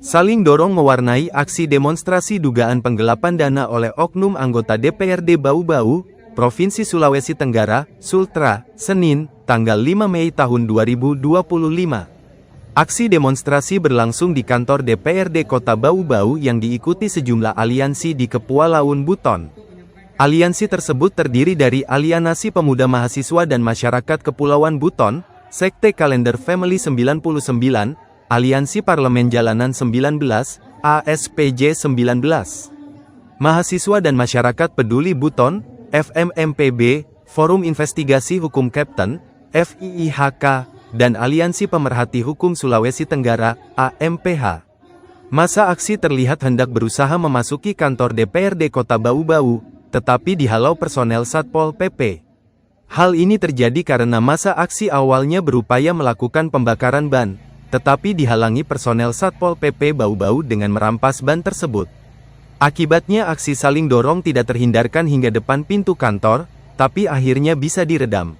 Saling dorong mewarnai aksi demonstrasi dugaan penggelapan dana oleh oknum anggota DPRD Bau-Bau, Provinsi Sulawesi Tenggara, Sultra, Senin, tanggal 5 Mei tahun 2025. Aksi demonstrasi berlangsung di kantor DPRD Kota Bau-Bau yang diikuti sejumlah aliansi di Kepulauan Buton. Aliansi tersebut terdiri dari Aliansi Pemuda Mahasiswa dan Masyarakat Kepulauan Buton, Sekte Kalender Family 99, Aliansi Parlemen Jalanan 19, ASPJ 19. Mahasiswa dan Masyarakat Peduli Buton, FMMPB, Forum Investigasi Hukum Kapten, FIIHK, dan Aliansi Pemerhati Hukum Sulawesi Tenggara, AMPH. Masa aksi terlihat hendak berusaha memasuki kantor DPRD Kota Bau-Bau, tetapi dihalau personel Satpol PP. Hal ini terjadi karena masa aksi awalnya berupaya melakukan pembakaran ban, tetapi dihalangi personel Satpol PP Bau-Bau dengan merampas ban tersebut. Akibatnya aksi saling dorong tidak terhindarkan hingga depan pintu kantor, tapi akhirnya bisa diredam.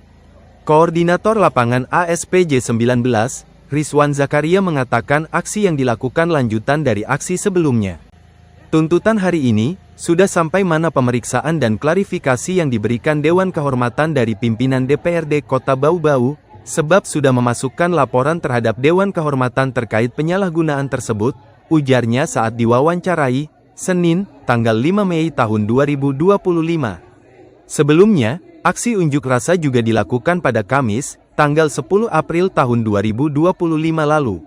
Koordinator lapangan ASPJ 19, Rizwan Zakaria mengatakan aksi yang dilakukan lanjutan dari aksi sebelumnya. Tuntutan hari ini, sudah sampai mana pemeriksaan dan klarifikasi yang diberikan Dewan Kehormatan dari pimpinan DPRD Kota Bau-Bau, sebab sudah memasukkan laporan terhadap Dewan Kehormatan terkait penyalahgunaan tersebut, ujarnya saat diwawancarai, Senin, tanggal 5 Mei tahun 2025. Sebelumnya, aksi unjuk rasa juga dilakukan pada Kamis, tanggal 10 April tahun 2025 lalu.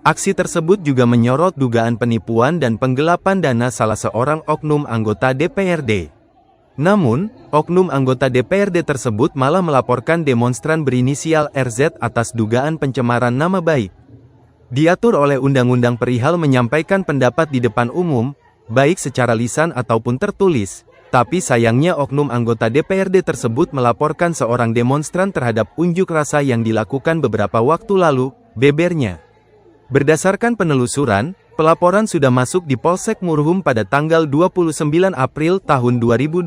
Aksi tersebut juga menyorot dugaan penipuan dan penggelapan dana salah seorang oknum anggota DPRD. Namun, oknum anggota DPRD tersebut malah melaporkan demonstran berinisial RZ atas dugaan pencemaran nama baik. Diatur oleh Undang-Undang perihal menyampaikan pendapat di depan umum, baik secara lisan ataupun tertulis, tapi sayangnya oknum anggota DPRD tersebut melaporkan seorang demonstran terhadap unjuk rasa yang dilakukan beberapa waktu lalu, bebernya. Berdasarkan penelusuran, pelaporan sudah masuk di Polsek Murhum pada tanggal 29 April tahun 2025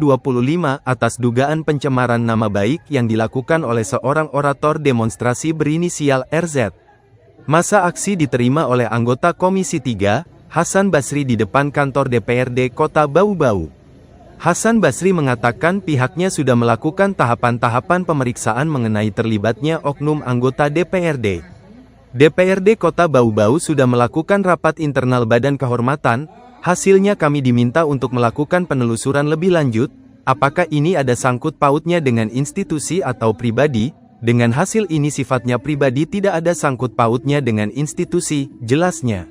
atas dugaan pencemaran nama baik yang dilakukan oleh seorang orator demonstrasi berinisial RZ. Masa aksi diterima oleh anggota Komisi 3, Hasan Basri di depan kantor DPRD Kota Bau-Bau. Hasan Basri mengatakan pihaknya sudah melakukan tahapan-tahapan pemeriksaan mengenai terlibatnya oknum anggota DPRD. DPRD Kota Bau-Bau sudah melakukan rapat internal Badan Kehormatan, hasilnya kami diminta untuk melakukan penelusuran lebih lanjut, apakah ini ada sangkut pautnya dengan institusi atau pribadi, dengan hasil ini sifatnya pribadi tidak ada sangkut pautnya dengan institusi, jelasnya.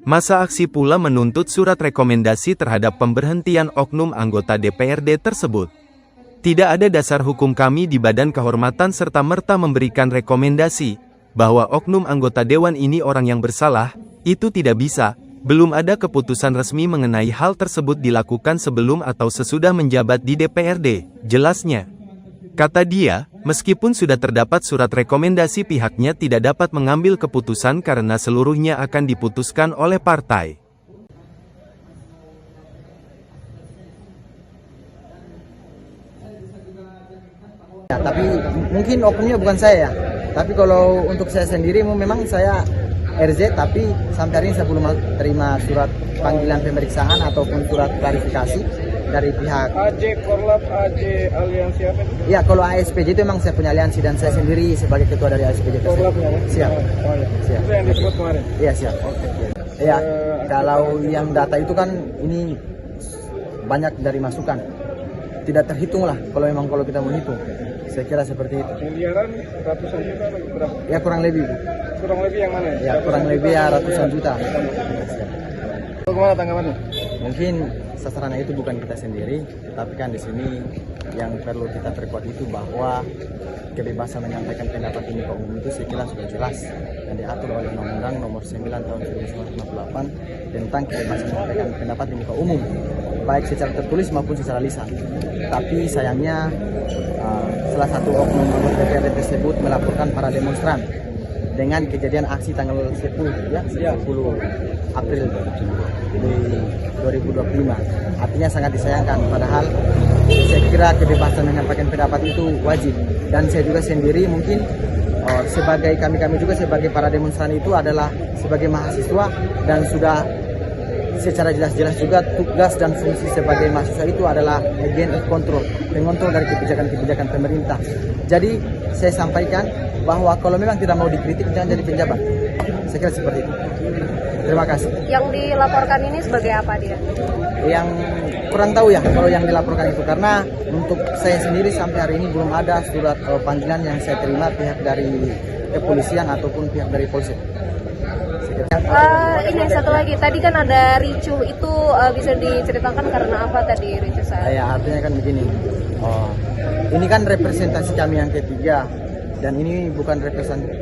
Masa aksi pula menuntut surat rekomendasi terhadap pemberhentian oknum anggota DPRD tersebut. Tidak ada dasar hukum kami di Badan Kehormatan serta-merta memberikan rekomendasi, bahwa oknum anggota dewan ini orang yang bersalah, itu tidak bisa, belum ada keputusan resmi mengenai hal tersebut dilakukan sebelum atau sesudah menjabat di DPRD, jelasnya. Kata dia, meskipun sudah terdapat surat rekomendasi pihaknya tidak dapat mengambil keputusan karena seluruhnya akan diputuskan oleh partai. Ya, tapi mungkin oknumnya bukan saya. Tapi kalau untuk saya sendiri memang saya RZ, tapi sampai hari ini saya belum terima surat panggilan pemeriksaan ataupun surat klarifikasi dari pihak AJ Korlap, AJ Aliansi apa itu? Ya, kalau ASPJ itu memang saya punya aliansi dan saya sendiri sebagai ketua dari ASPJ tersebut. Korlapnya kan? Siap. Oh, ya. Siap. Itu yang disebut kemarin? Iya, siap. Ya, kalau yang data itu kan ini banyak dari masukan. Tidak terhitung lah kalau kita mau hitung. Saya kira seperti itu. Miliaran, ratusan juta atau berapa? Ya, kurang lebih. Kurang lebih yang mana? Ya, kurang lebih ya ratusan juta. Bagaimana tanggapannya? Mungkin sasarannya itu bukan kita sendiri, tetapi kan di sini yang perlu kita perkuat itu bahwa kebebasan menyampaikan pendapat di muka umum itu saya kira sudah jelas dan diatur oleh Undang-Undang Nomor 9 Tahun 1958 tentang kebebasan menyampaikan pendapat di muka umum, baik secara tertulis maupun secara lisan. Tapi sayangnya salah satu oknum anggota DPRD tersebut melaporkan para demonstran dengan kejadian aksi tanggal 10 April 2025. Artinya sangat disayangkan, padahal saya kira kebebasan menyampaikan pendapat itu wajib. Dan saya juga sendiri mungkin sebagai kami juga sebagai para demonstran itu adalah sebagai mahasiswa, dan sudah secara jelas-jelas juga tugas dan fungsi sebagai mahasiswa itu adalah agent of control, pengontrol dari kebijakan-kebijakan pemerintah. Jadi saya sampaikan bahwa kalau memang tidak mau dikritik, jangan jadi penjabat. Saya kira seperti itu. Terima kasih. Yang dilaporkan ini sebagai apa dia? Yang kurang tahu ya kalau yang dilaporkan itu, karena untuk saya sendiri sampai hari ini belum ada surat panggilan yang saya terima pihak dari kepolisian ataupun pihak dari polsek. Ini satu lagi, tadi kan ada ricuh itu, bisa diceritakan karena apa tadi ricuh saat? Ya, artinya kan begini, ini kan representasi kami yang ketiga, dan ini bukan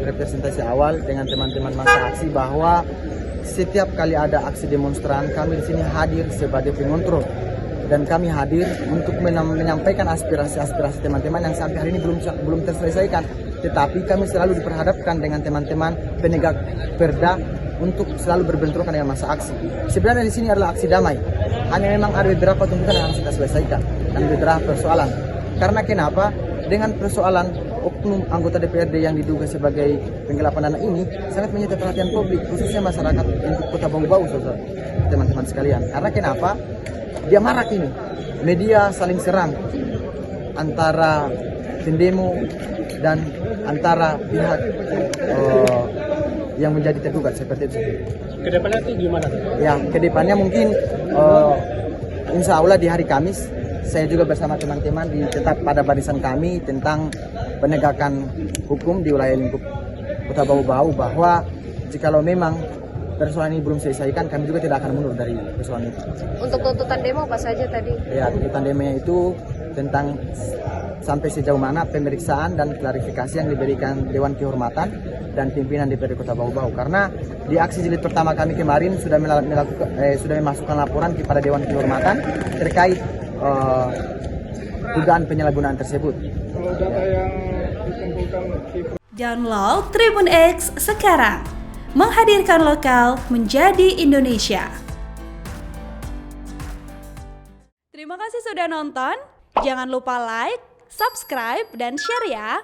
representasi awal dengan teman-teman masa aksi, bahwa setiap kali ada aksi demonstran kami di sini hadir sebagai pengontrol, dan kami hadir untuk menyampaikan aspirasi-aspirasi teman-teman yang sampai hari ini belum terselesaikan. Tetapi kami selalu diperhadapkan dengan teman-teman penegak perda untuk selalu berbentrokan dengan masa aksi. Sebenarnya di sini adalah aksi damai. Hanya memang ada beberapa tuntutan yang harus kita selesaikan dan beberapa persoalan. Karena kenapa? Dengan persoalan oknum anggota DPRD yang diduga sebagai penggelapan dana ini sangat menyita perhatian publik, khususnya masyarakat untuk Kota Bau-Bau, teman-teman sekalian. Karena kenapa? Dia marak ini. Media saling serang antara pendemo dan antara pihak yang menjadi tergugat seperti itu. Kedepannya itu gimana? Ya, kedepannya mungkin insya Allah di hari Kamis saya juga bersama teman-teman tetap pada barisan kami tentang penegakan hukum di wilayah lingkup Kota Bau-Bau, bahwa jikalau memang persoalan ini belum selesaikan, kami juga tidak akan mundur dari persoalan itu. Untuk tuntutan demo apa saja tadi? Ya, tuntutan demonya itu tentang sampai sejauh mana pemeriksaan dan klarifikasi yang diberikan Dewan Kehormatan dan pimpinan DPRD Kota Bau-Bau. Karena di aksi jilid pertama kami kemarin sudah memasukkan laporan kepada Dewan Kehormatan terkait dugaan penyalahgunaan tersebut. Kalau data yang dikumpulkan Download Tribun X sekarang, menghadirkan lokal menjadi Indonesia. Terima kasih sudah nonton. Jangan lupa like, subscribe, dan share ya.